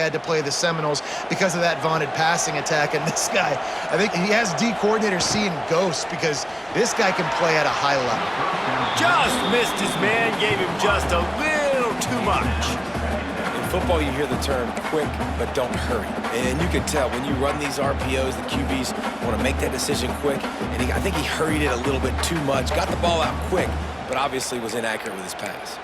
had to play the Seminoles because of that vaunted passing attack. And this guy, I think he has D coordinator seeing ghosts because this guy can play at a high level. Just missed his man, gave him just a little too much. In football, you hear the term quick, but don't hurry. And you can tell when you run these RPOs, the QBs want to make that decision quick. And I think he hurried it a little bit too much, got the ball out quick, but obviously was inaccurate with his pass.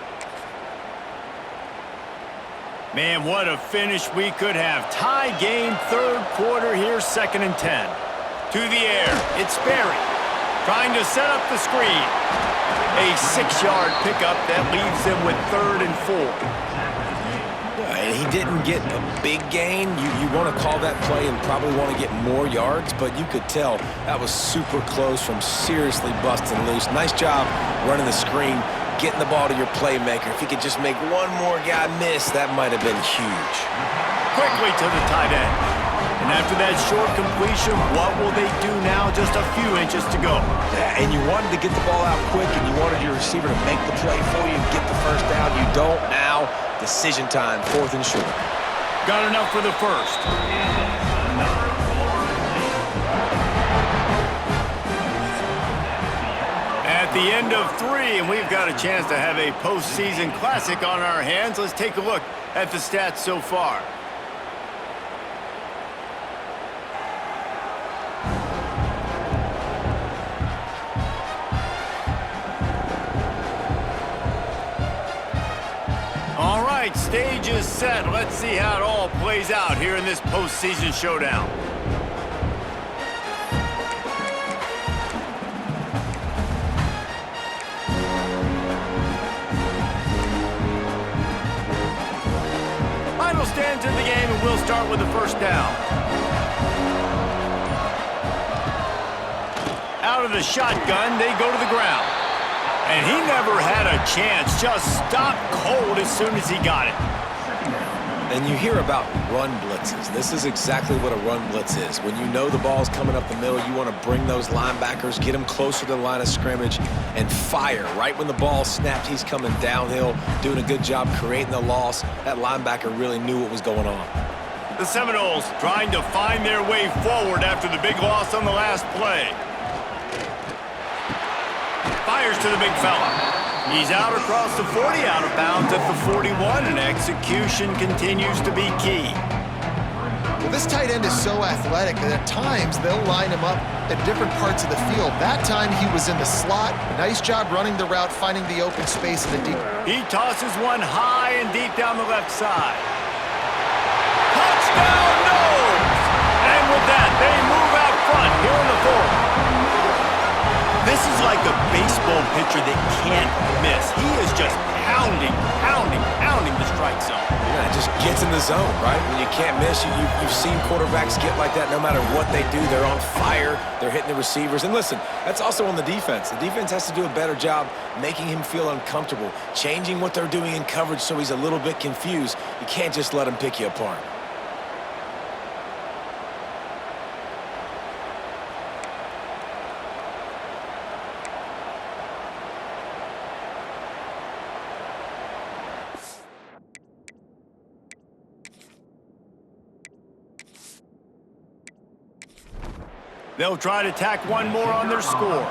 Man, what a finish we could have. Tie game, third quarter here, 2nd and 10. To the air, it's Sperry. Trying to set up the screen. A 6-yard pickup that leaves them with 3rd and 4. And he didn't get a big gain. You want to call that play and probably want to get more yards, but you could tell that was super close from seriously busting loose. Nice job running the screen, getting the ball to your playmaker. If he could just make one more guy miss, that might have been huge. Quickly to the tight end. And after that short completion, what will they do now? Just a few inches to go. Yeah, and you wanted to get the ball out quick, and you wanted your receiver to make the play for you and get the first down. You don't now. Decision time, 4th and short. Got enough for the first. At the end of 3, and we've got a chance to have a postseason classic on our hands. Let's take a look at the stats so far. All right, stage is set. Let's see how it all plays out here in this postseason showdown. Final stands in the game, and we'll start with the first down. Out of the shotgun, they go to the ground. And he never had a chance, just stopped cold as soon as he got it. And you hear about run blitzes. This is exactly what a run blitz is. When you know the ball's coming up the middle, you want to bring those linebackers, get them closer to the line of scrimmage, and fire. Right when the ball snapped, he's coming downhill, doing a good job creating the loss. That linebacker really knew what was going on. The Seminoles trying to find their way forward after the big loss on the last play. Fires to the big fella. He's out across the 40, out of bounds at the 41, and execution continues to be key. Well, this tight end is so athletic that at times they'll line him up at different parts of the field. That time he was in the slot. Nice job running the route, finding the open space in the deep. He tosses one high and deep down the left side. Touchdown, Noles! And with that, they move out front here in the 4th. This is like a baseball pitcher that can't miss. He is just pounding the strike zone. Yeah, it just gets in the zone, right? When you can't miss, you've seen quarterbacks get like that no matter what they do. They're on fire. They're hitting the receivers. And listen, that's also on the defense. The defense has to do a better job making him feel uncomfortable, changing what they're doing in coverage so he's a little bit confused. You can't just let him pick you apart. They'll try to tack one more on their score.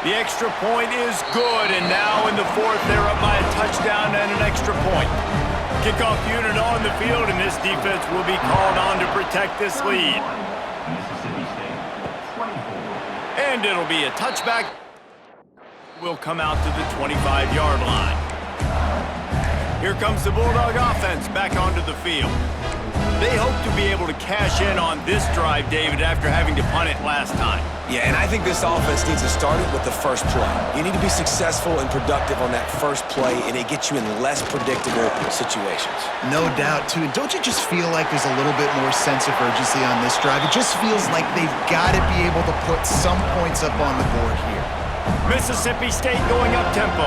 The extra point is good, and now in the 4th, they're up by a touchdown and an extra point. Kickoff unit on the field, and this defense will be called on to protect this lead. And it'll be a touchback. Will come out to the 25-yard line. Here comes the Bulldog offense back onto the field. They hope to be able to cash in on this drive, David, after having to punt it last time. Yeah, and I think this offense needs to start it with the first play. You need to be successful and productive on that first play, and it gets you in less predictable situations. No doubt, too. And don't you just feel like there's a little bit more sense of urgency on this drive? It just feels like they've got to be able to put some points up on the board here. Mississippi State going up-tempo.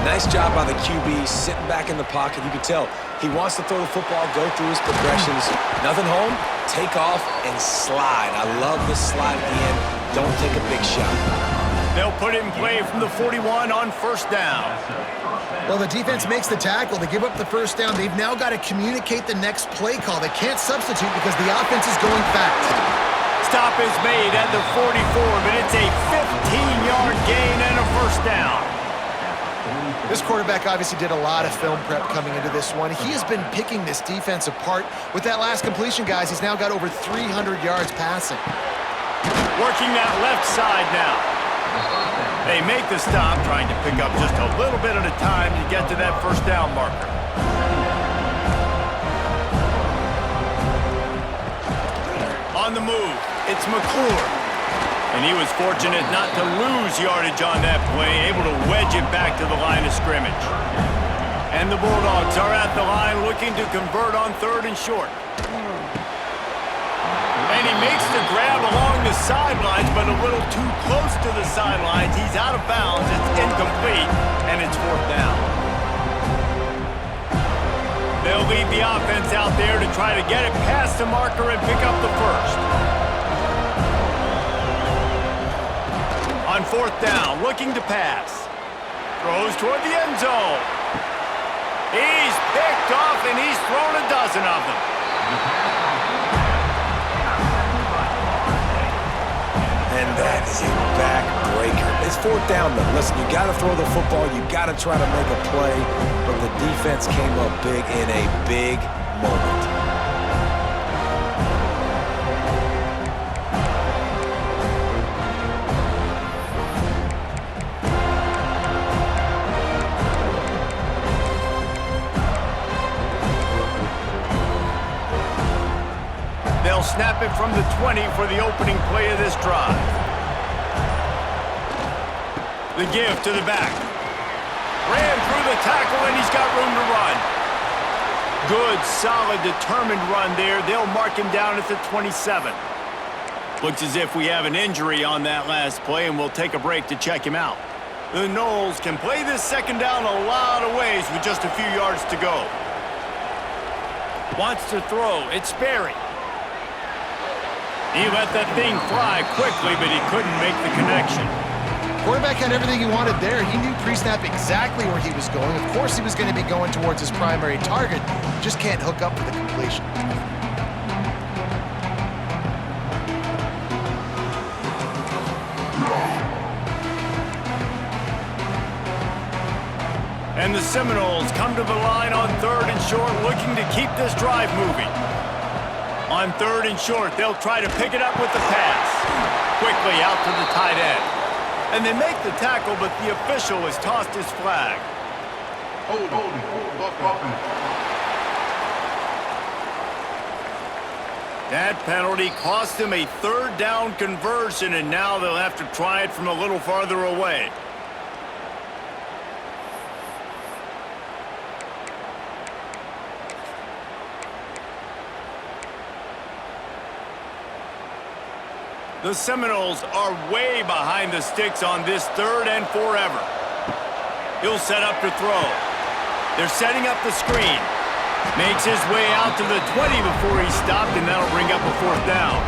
Nice job by the QB, sitting back in the pocket. You can tell he wants to throw the football, go through his progressions. Nothing home, take off, and slide. I love this slide at the end. Don't take a big shot. They'll put it in play from the 41 on first down. Well, the defense makes the tackle. They give up the first down. They've now got to communicate the next play call. They can't substitute because the offense is going fast. Stop is made at the 44, but it's a 15-yard gain and a first down. This quarterback obviously did a lot of film prep coming into this one. He has been picking this defense apart. With that last completion, guys, he's now got over 300 yards passing. Working that left side now. They make the stop, trying to pick up just a little bit at a time to get to that first down marker. On the move, it's McClure. And he was fortunate not to lose yardage on that play, able to wedge it back to the line of scrimmage. And the Bulldogs are at the line looking to convert on 3rd and short. And he makes the grab along the sidelines, but a little too close to the sidelines. He's out of bounds, it's incomplete, and it's 4th down. They'll lead the offense out there to try to get it past the marker and pick up the first. On 4th down, looking to pass. Throws toward the end zone. He's picked off, and he's thrown a dozen of them. And that is a backbreaker. It's 4th down, though. Listen, you got to throw the football. You got to try to make a play. But the defense came up big in a big moment. They'll snap it from the 20 for the opening play of this drive. The give to the back. Ran through the tackle, and he's got room to run. Good, solid, determined run there. They'll mark him down at the 27. Looks as if we have an injury on that last play, and we'll take a break to check him out. The Noles can play this second down a lot of ways with just a few yards to go. Wants to throw. It's Sperry. He let that thing fly quickly, but he couldn't make the connection. Quarterback had everything he wanted there. He knew pre-snap exactly where he was going. Of course he was going to be going towards his primary target. Just can't hook up for the completion. And the Seminoles come to the line on 3rd and short, looking to keep this drive moving. On 3rd and short, they'll try to pick it up with the pass. Quickly out to the tight end. And they make the tackle, but the official has tossed his flag. That penalty cost them a 3rd down conversion, and now they'll have to try it from a little farther away. The Seminoles are way behind the sticks on this 3rd and forever. He'll set up to throw. They're setting up the screen. Makes his way out to the 20 before he stopped, and that'll bring up a 4th down.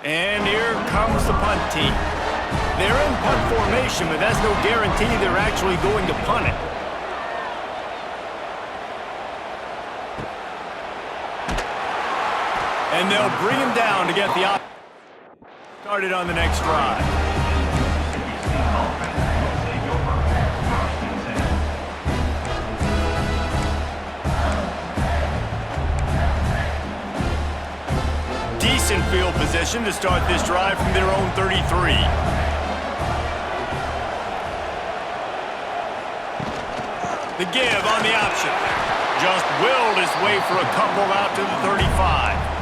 And here comes the punt team. They're in punt formation, but that's no guarantee they're actually going to punt it. And they'll bring him down to get the offense started on the next drive. Decent field position to start this drive from their own 33. The give on the option. Just willed his way for a couple out to the 35.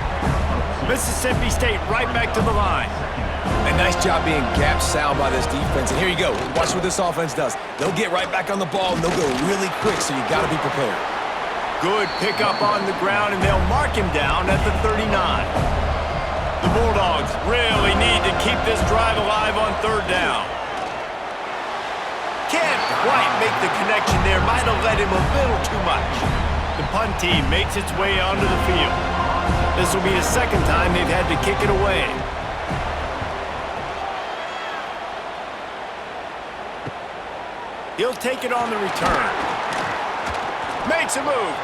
Mississippi State right back to the line. A nice job being gap sound by this defense. And here you go. Watch what this offense does. They'll get right back on the ball, and they'll go really quick, so you got to be prepared. Good pickup on the ground, and they'll mark him down at the 39. The Bulldogs really need to keep this drive alive on 3rd down. Can't quite make the connection there. Might have led him a little too much. The punt team makes its way onto the field. This will be the 2nd time they've had to kick it away. He'll take it on the return. Makes a move.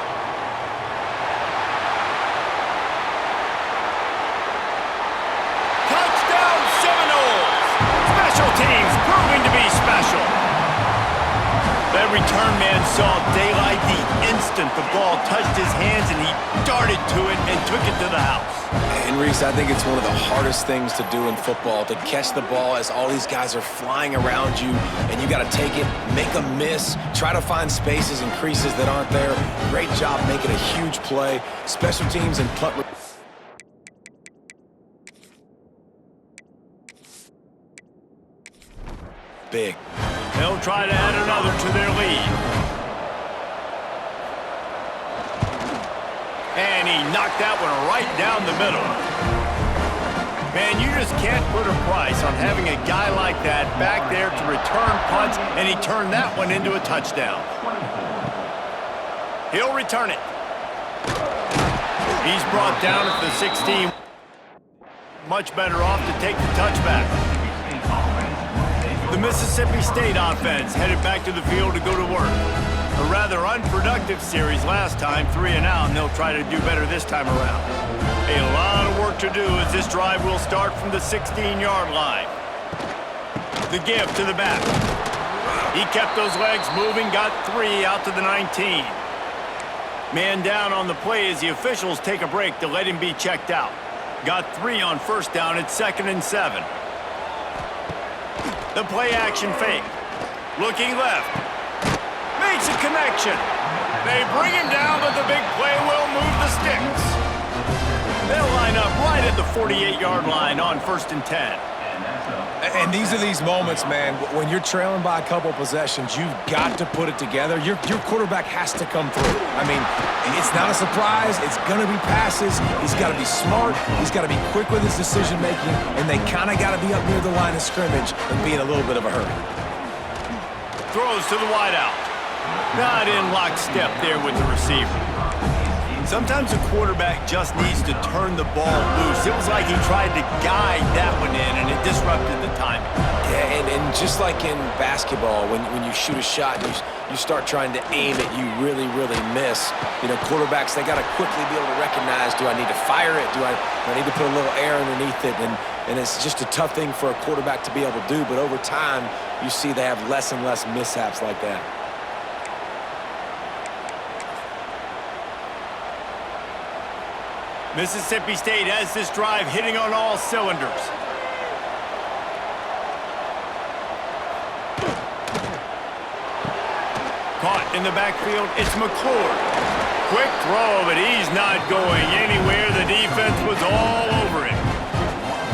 Touchdown Seminoles! Special teams proving to be special. That return man saw daylight the instant the ball touched his hands, and he darted to it and took it to the house. And Reese, I think it's one of the hardest things to do in football, to catch the ball as all these guys are flying around you, and you got to take it, make a miss, try to find spaces and creases that aren't there. Great job making a huge play. Special teams and punt. Big. They'll try to add another to their lead. And he knocked that one right down the middle. Man, you just can't put a price on having a guy like that back there to return punts, and he turned that one into a touchdown. He'll return it. He's brought down at the 16. Much better off to take the touchback. The Mississippi State offense headed back to the field to go to work. A rather unproductive series last time, 3 and out, and they'll try to do better this time around. A lot of work to do as this drive will start from the 16-yard line. The give to the back. He kept those legs moving, got 3 out to the 19. Man down on the play as the officials take a break to let him be checked out. Got 3 on first down at 2nd and 7. The play action fake. Looking left. Makes a connection. They bring him down, but the big play will move the sticks. They'll line up right at the 48-yard line on 1st and 10. And these are these moments, man, when you're trailing by a couple possessions, you've got to put it together. Your quarterback has to come through. I mean, it's not a surprise. It's going to be passes. He's got to be smart. He's got to be quick with his decision-making, and they kind of got to be up near the line of scrimmage and be in a little bit of a hurry. Throws to the wideout. Not in lockstep there with the receiver. Sometimes a quarterback just needs to turn the ball loose. It was like he tried to guide that one in, and it disrupted the timing. Yeah, and just like in basketball, when you shoot a shot and you start trying to aim it, you really, really miss. You know, quarterbacks, they got to quickly be able to recognize, do I need to fire it? Do I need to put a little air underneath it? And it's just a tough thing for a quarterback to be able to do, but over time, you see they have less and less mishaps like that. Mississippi State has this drive hitting on all cylinders. Caught in the backfield, it's McClure. Quick throw, but he's not going anywhere. The defense was all over him.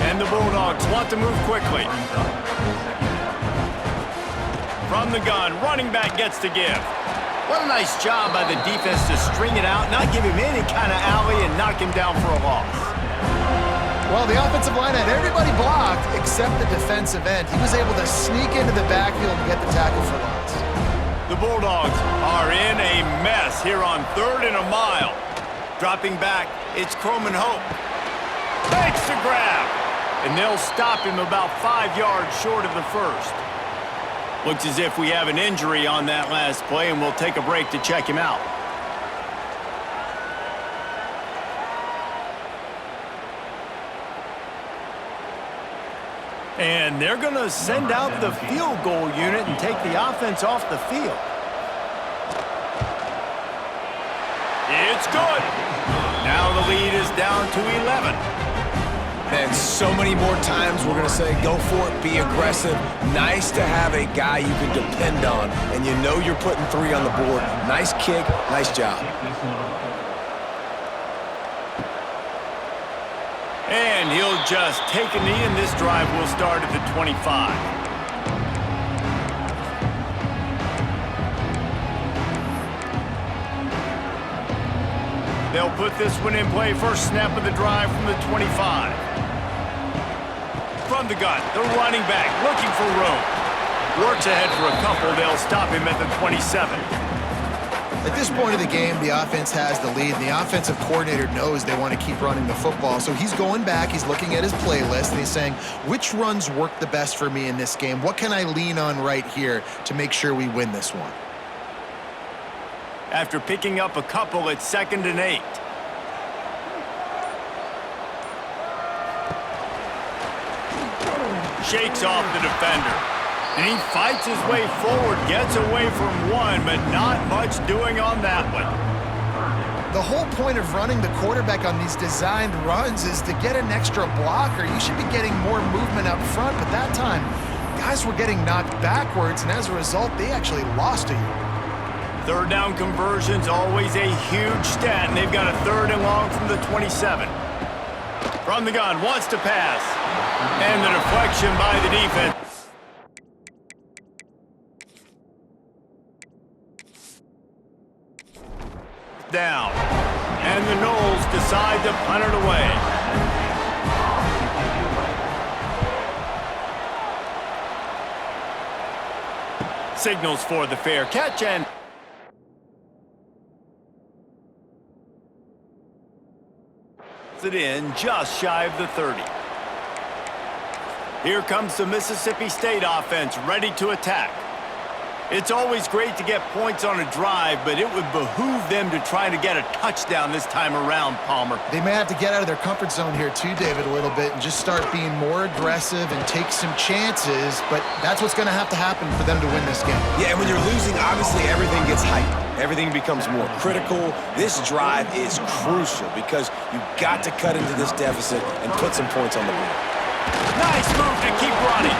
And the Bulldogs want to move quickly. From the gun, running back gets to give. What a nice job by the defense to string it out, not give him any kind of alley, and knock him down for a loss. Well, the offensive line had everybody blocked except the defensive end. He was able to sneak into the backfield and get the tackle for loss. The Bulldogs are in a mess here on 3rd and a mile. Dropping back, it's Croman Hope. Makes the grab, and they'll stop him about 5 yards short of the first. Looks as if we have an injury on that last play, and we'll take a break to check him out. And they're going to send out the field goal unit and take the offense off the field. It's good. Now the lead is down to 11. And so many more times we're going to say, go for it, be aggressive. Nice to have a guy you can depend on, and you know you're putting 3 on the board. Nice kick, nice job. And he'll just take a knee, and this drive will start at the 25. They'll put this one in play. First snap of the drive from the 25. From the gun, the running back looking for room. Works ahead for a couple. They'll stop him at the 27. At this point of the game, the offense has the lead, and the offensive coordinator knows they want to keep running the football. So he's going back, he's looking at his playlist, and he's saying, which runs work the best for me in this game? What can I lean on right here to make sure we win this one? After picking up a couple, it's 2nd and 8. Shakes off the defender. And he fights his way forward, gets away from one, but not much doing on that one. The whole point of running the quarterback on these designed runs is to get an extra blocker. You should be getting more movement up front, but that time, guys were getting knocked backwards, and as a result, they actually lost a yard. 3rd down conversion's always a huge stat, and they've got a 3rd and long from the 27. From the gun, wants to pass. And the deflection by the defense. Down. And the Noles decide to punt it away. Signals for the fair catch and it in just shy of the 30. Here comes the Mississippi State offense ready to attack. It's always great to get points on a drive, but it would behoove them to try to get a touchdown this time around, Palmer. They may have to get out of their comfort zone here too, David, a little bit and just start being more aggressive and take some chances, but that's what's going to happen for them to win this game. Yeah, and when you're losing, obviously everything gets hyped. Everything becomes more critical. This drive is crucial because you've got to cut into this deficit and put some points on the board. Nice move to keep running.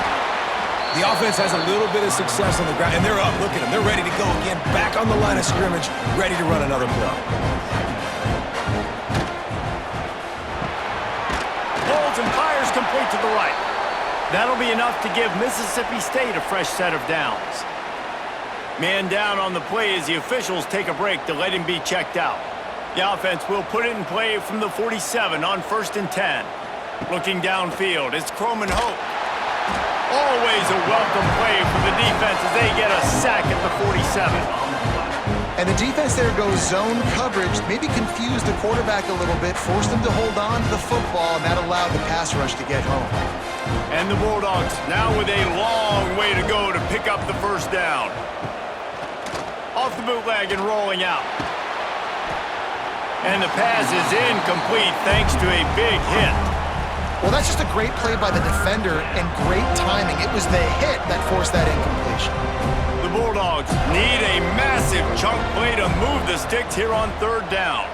The offense has a little bit of success on the ground, and they're up. Look at them. They're ready to go again, back on the line of scrimmage, ready to run another play. Holds and fires complete to the right. That'll be enough to give Mississippi State a fresh set of downs. Man down on the play as the officials take a break to let him be checked out. The offense will put it in play from the 47 on 1st and 10. Looking downfield, it's Croman Hope. Always a welcome play for the defense as they get a sack at the 47. And the defense there goes zone coverage, maybe confused the quarterback a little bit, forced him to hold on to the football, and that allowed the pass rush to get home. And the Bulldogs now with a long way to go to pick up the 1st down. Off the bootleg and rolling out. And the pass is incomplete thanks to a big hit. Well, that's just a great play by the defender and great timing. It was the hit that forced that incompletion. The Bulldogs need a massive chunk play to move the sticks here on 3rd down.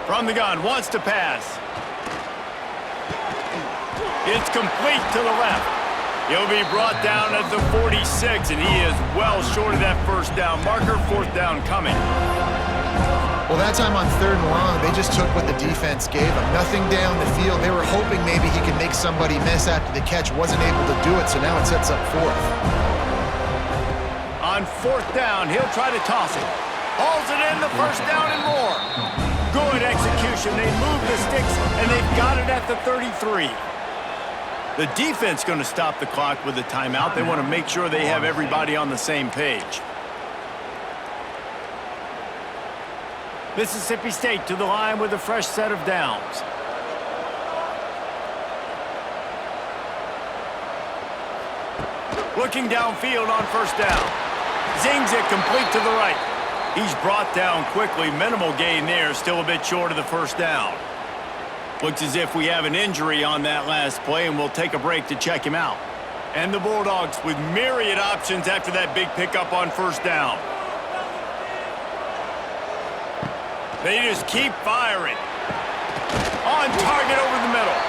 From the gun, wants to pass. It's complete to the left. He'll be brought down at the 46, and he is well short of that 1st down marker. 4th down coming. Well, that time on 3rd and long, they just took what the defense gave them. Nothing down the field. They were hoping maybe he could make somebody miss after the catch. Wasn't able to do it, so now it sets up 4th. On 4th down, he'll try to toss it. Hauls it in, the 1st down and more. Good execution. They move the sticks, and they've got it at the 33. The defense going to stop the clock with a timeout. They want to make sure they have everybody on the same page. Mississippi State to the line with a fresh set of downs. Looking downfield on 1st down. Zings it complete to the right. He's brought down quickly. Minimal gain there, still a bit short of the 1st down. Looks as if we have an injury on that last play, and we'll take a break to check him out. And the Bulldogs with myriad options after that big pickup on 1st down. They just keep firing. On target over the middle.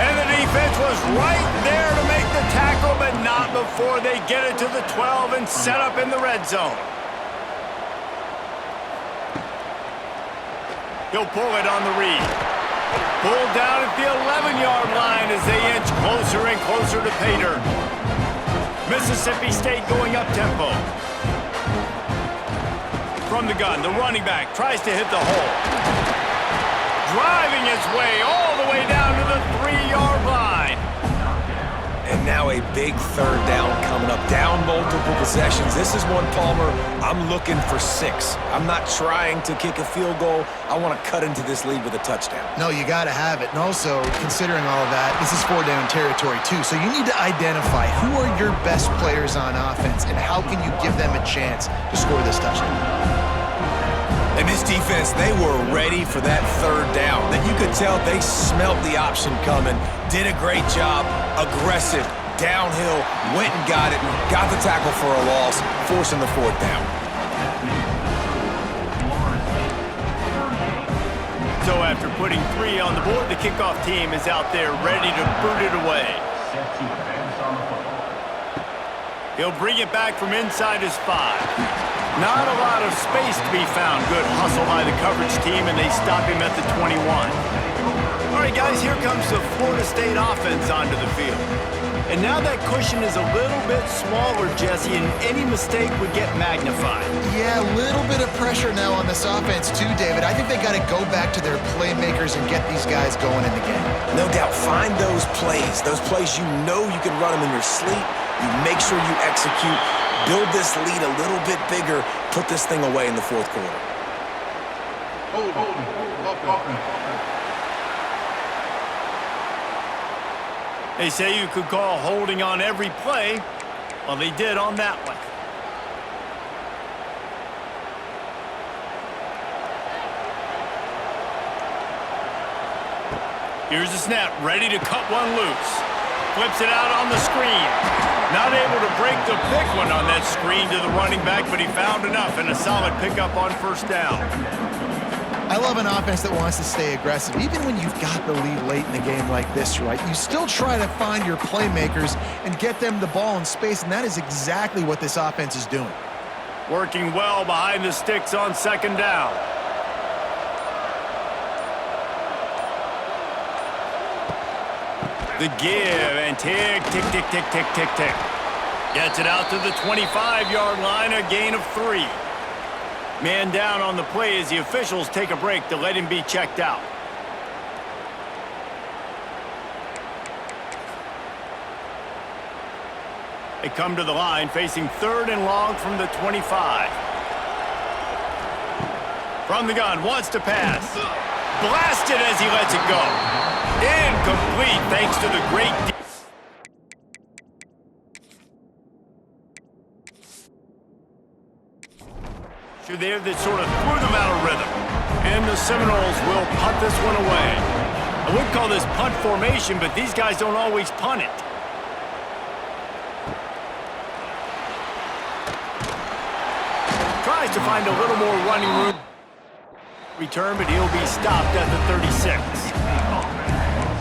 And the defense was right there to make the tackle, but not before they get it to the 12 and set up in the red zone. He'll pull it on the read. Pulled down at the 11-yard line as they inch closer and closer to pay dirt. Mississippi State going up tempo. From the gun, the running back tries to hit the hole. Driving his way all the way down to the 3-yard line. And And now a big third down coming up. Down multiple possessions. This is one, Palmer, I'm looking for 6. I'm not trying to kick a field goal. I want to cut into this lead with a touchdown. No, you got to have it. And also, considering all of that, this is 4-down territory too. So you need to identify who are your best players on offense and how can you give them a chance to score this touchdown. And this defense, they were ready for that third down. That you could tell they smelt the option coming, did a great job, aggressive, downhill, went and got it, got the tackle for a loss, forcing the 4th down. So after putting 3 on the board, the kickoff team is out there ready to boot it away. He'll bring it back from inside his 5. Not a lot of space to be found. Good hustle by the coverage team, and they stop him at the 21. All right, guys, here comes the Florida State offense onto the field. And now that cushion is a little bit smaller, Jesse, and any mistake would get magnified. Yeah, a little bit of pressure now on this offense too, David. I think they got to go back to their playmakers and get these guys going in the game. No doubt, find those plays you know you can run them in your sleep. You make sure you execute. Build this lead a little bit bigger. Put this thing away in the 4th quarter. They say you could call holding on every play. Well, they did on that one. Here's the snap, ready to cut one loose. Flips it out on the screen. Not able to break the big one on that screen to the running back, but he found enough and a solid pickup on 1st down. I love an offense that wants to stay aggressive. Even when you've got the lead late in the game like this, right? You still try to find your playmakers and get them the ball in space, and that is exactly what this offense is doing. Working well behind the sticks on 2nd down. The give, and tick, tick, tick, tick, tick, tick, tick. Gets it out to the 25-yard line, a gain of 3. Man down on the play as the officials take a break to let him be checked out. They come to the line, facing 3rd and long from the 25. From the gun, wants to pass. Blasted as he lets it go. Incomplete, thanks to the great... there that sort of threw them out of rhythm. And the Seminoles will punt this one away. I would call this punt formation, but these guys don't always punt it. Tries to find a little more running room. Return, but he'll be stopped at the 36.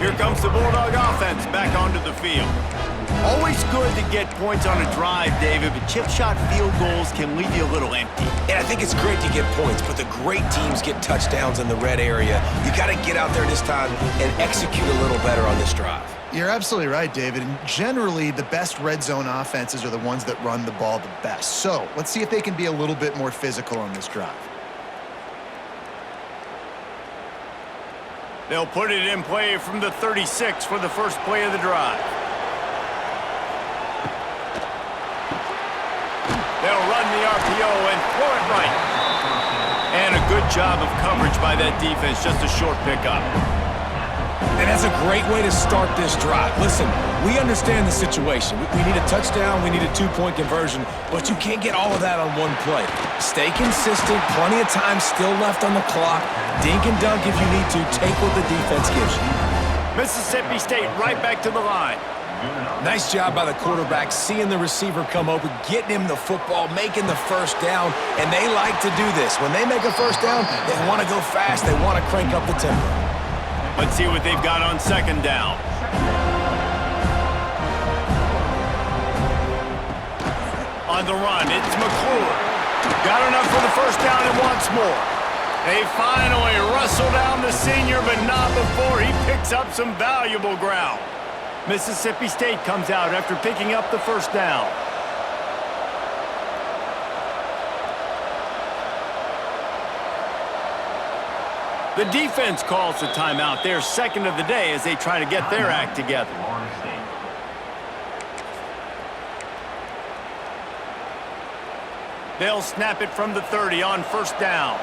Here comes the Bulldog offense back onto the field. Always good to get points on a drive, David, but chip shot field goals can leave you a little empty. And I think it's great to get points, but the great teams get touchdowns in the red area. You got to get out there this time and execute a little better on this drive. You're absolutely right, David. And generally, the best red zone offenses are the ones that run the ball the best. So let's see if they can be a little bit more physical on this drive. They'll put it in play from the 36 for the first play of the drive. They'll run the RPO and throw it right. And a good job of coverage by that defense, just a short pickup. And that's a great way to start this drive. Listen, we understand the situation. We need a touchdown, we need a 2-point conversion, but you can't get all of that on one play. Stay consistent, plenty of time still left on the clock. Dink and dunk if you need to. Take what the defense gives you. Mississippi State right back to the line. Nice job by the quarterback, seeing the receiver come open, getting him the football, making the first down, and they like to do this. When they make a first down, they want to go fast, they want to crank up the tempo. Let's see what they've got on second down. On the run, it's McClure. Got enough for the first down and wants more. They finally wrestle down the senior, but not before he picks up some valuable ground. Mississippi State comes out after picking up the first down. The defense calls the timeout. Their second of the day as they try to get their act together. They'll snap it from the 30 on first down.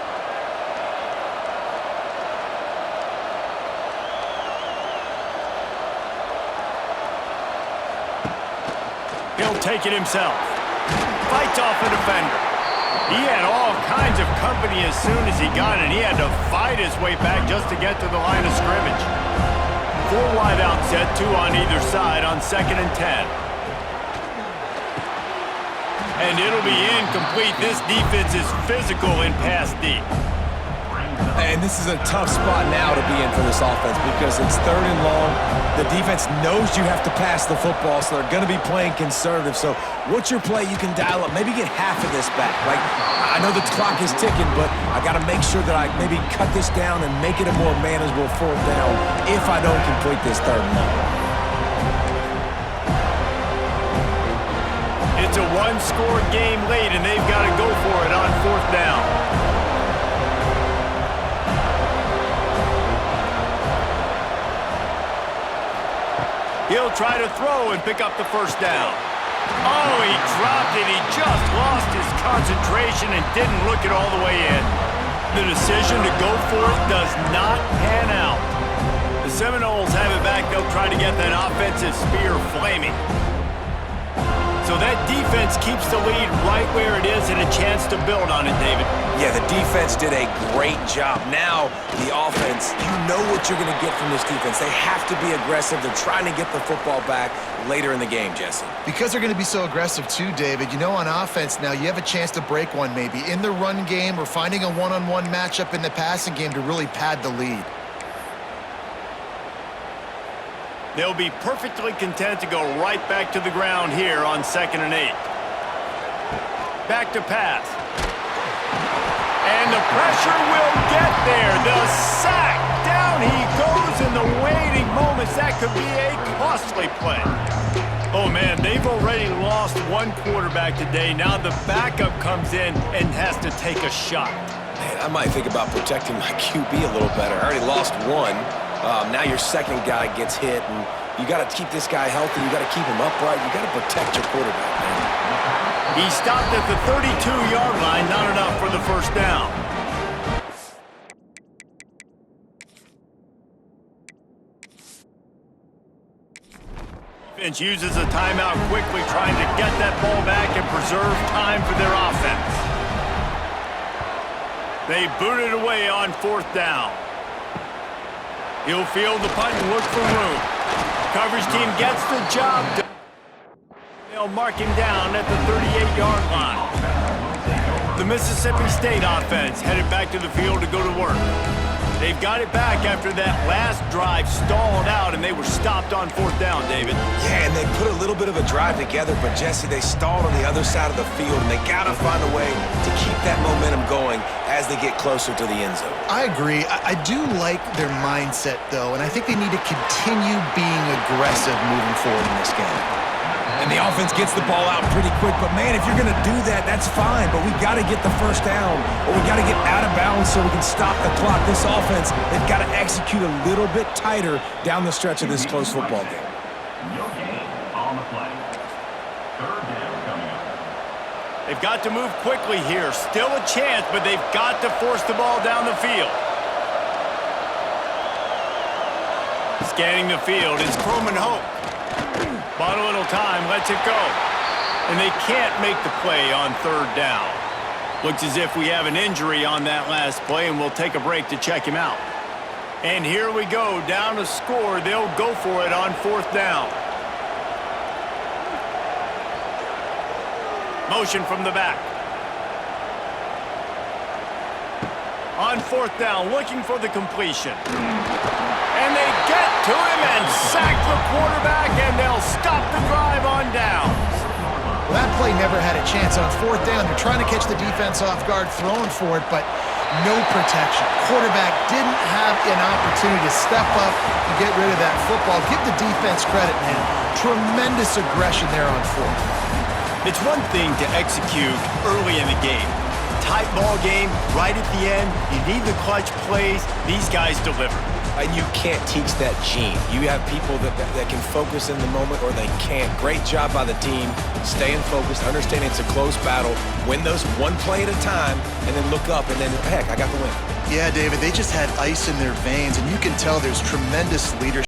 He'll take it himself. Fights off a defender. He had all kinds of company as soon as he got it. He had to fight his way back just to get to the line of scrimmage. 4 wide out set, 2 on either side on 2nd and 10. And it'll be incomplete. This defense is physical in pass deep. And this is a tough spot now to be in for this offense because it's 3rd and long. The defense knows you have to pass the football, so they're going to be playing conservative. So what's your play you can dial up? Maybe get half of this back. Like, I know the clock is ticking, but I got to make sure that I maybe cut this down and make it a more manageable 4th down if I don't complete this 3rd and long. It's a 1-score game late, and they've got to go for it on 4th down. He'll try to throw and pick up the 1st down. Oh, he dropped it. He just lost his concentration and didn't look it all the way in. The decision to go for it does not pan out. The Seminoles have it back. They'll try to get that offensive spear flaming. So that defense keeps the lead right where it is and a chance to build on it, David. Yeah, the defense did a great job. Now, the offense, you know what you're going to get from this defense. They have to be aggressive. They're trying to get the football back later in the game, Jesse. Because they're going to be so aggressive too, David, you know, on offense now, you have a chance to break one maybe in the run game or finding a one-on-one matchup in the passing game to really pad the lead. They'll be perfectly content to go right back to the ground here on 2nd and 8. Back to pass. And the pressure will get there. The sack. Down he goes in the waiting moments. That could be a costly play. Oh, man, they've already lost 1 quarterback today. Now the backup comes in and has to take a shot. Man, I might think about protecting my QB a little better. I already lost 1. Now your 2nd guy gets hit, and you got to keep this guy healthy. You got to keep him upright. You got to protect your quarterback, man. He stopped at the 32-yard line. Not enough for the 1st down. Defense uses a timeout quickly, trying to get that ball back and preserve time for their offense. They boot it away on 4th down. He'll field the punt and look for room. Coverage team gets the job done. They'll mark him down at the 38-yard line. The Mississippi State offense headed back to the field to go to work. They've got it back after that last drive stalled out, and they were stopped on 4th down, David. Yeah, and they put a little bit of a drive together, but, Jesse, they stalled on the other side of the field, and they got to find a way to keep that momentum going as they get closer to the end zone. I agree. I do like their mindset, though, and I think they need to continue being aggressive moving forward in this game. And the offense gets the ball out pretty quick. But, man, if you're going to do that, that's fine. But we got to get the 1st down, or we got to get out of bounds so we can stop the clock. This offense, they've got to execute a little bit tighter down the stretch of this close football game. On the play. 3rd down coming up. They've got to move quickly here. Still a chance, but they've got to force the ball down the field. Scanning the field is Croman Hope. Bought a little time, lets it go. And they can't make the play on 3rd down. Looks as if we have an injury on that last play, and we'll take a break to check him out. And here we go, down to score. They'll go for it on 4th down. Motion from the back. On 4th down, looking for the completion. And they get to him and sack the quarterback, and they'll stop the drive on downs. Well, that play never had a chance. On 4th down, they're trying to catch the defense off guard, throwing for it, but no protection. Quarterback didn't have an opportunity to step up and get rid of that football. Give the defense credit, man. Tremendous aggression there on 4th. It's one thing to execute early in the game. Tight ball game, right at the end. You need the clutch plays. These guys deliver. And you can't teach that gene. You have people that can focus in the moment or they can't. Great job by the team, staying focused, understanding it's a close battle, win those one play at a time, and then look up and then, heck, I got the win. Yeah, David, they just had ice in their veins, and you can tell there's tremendous leadership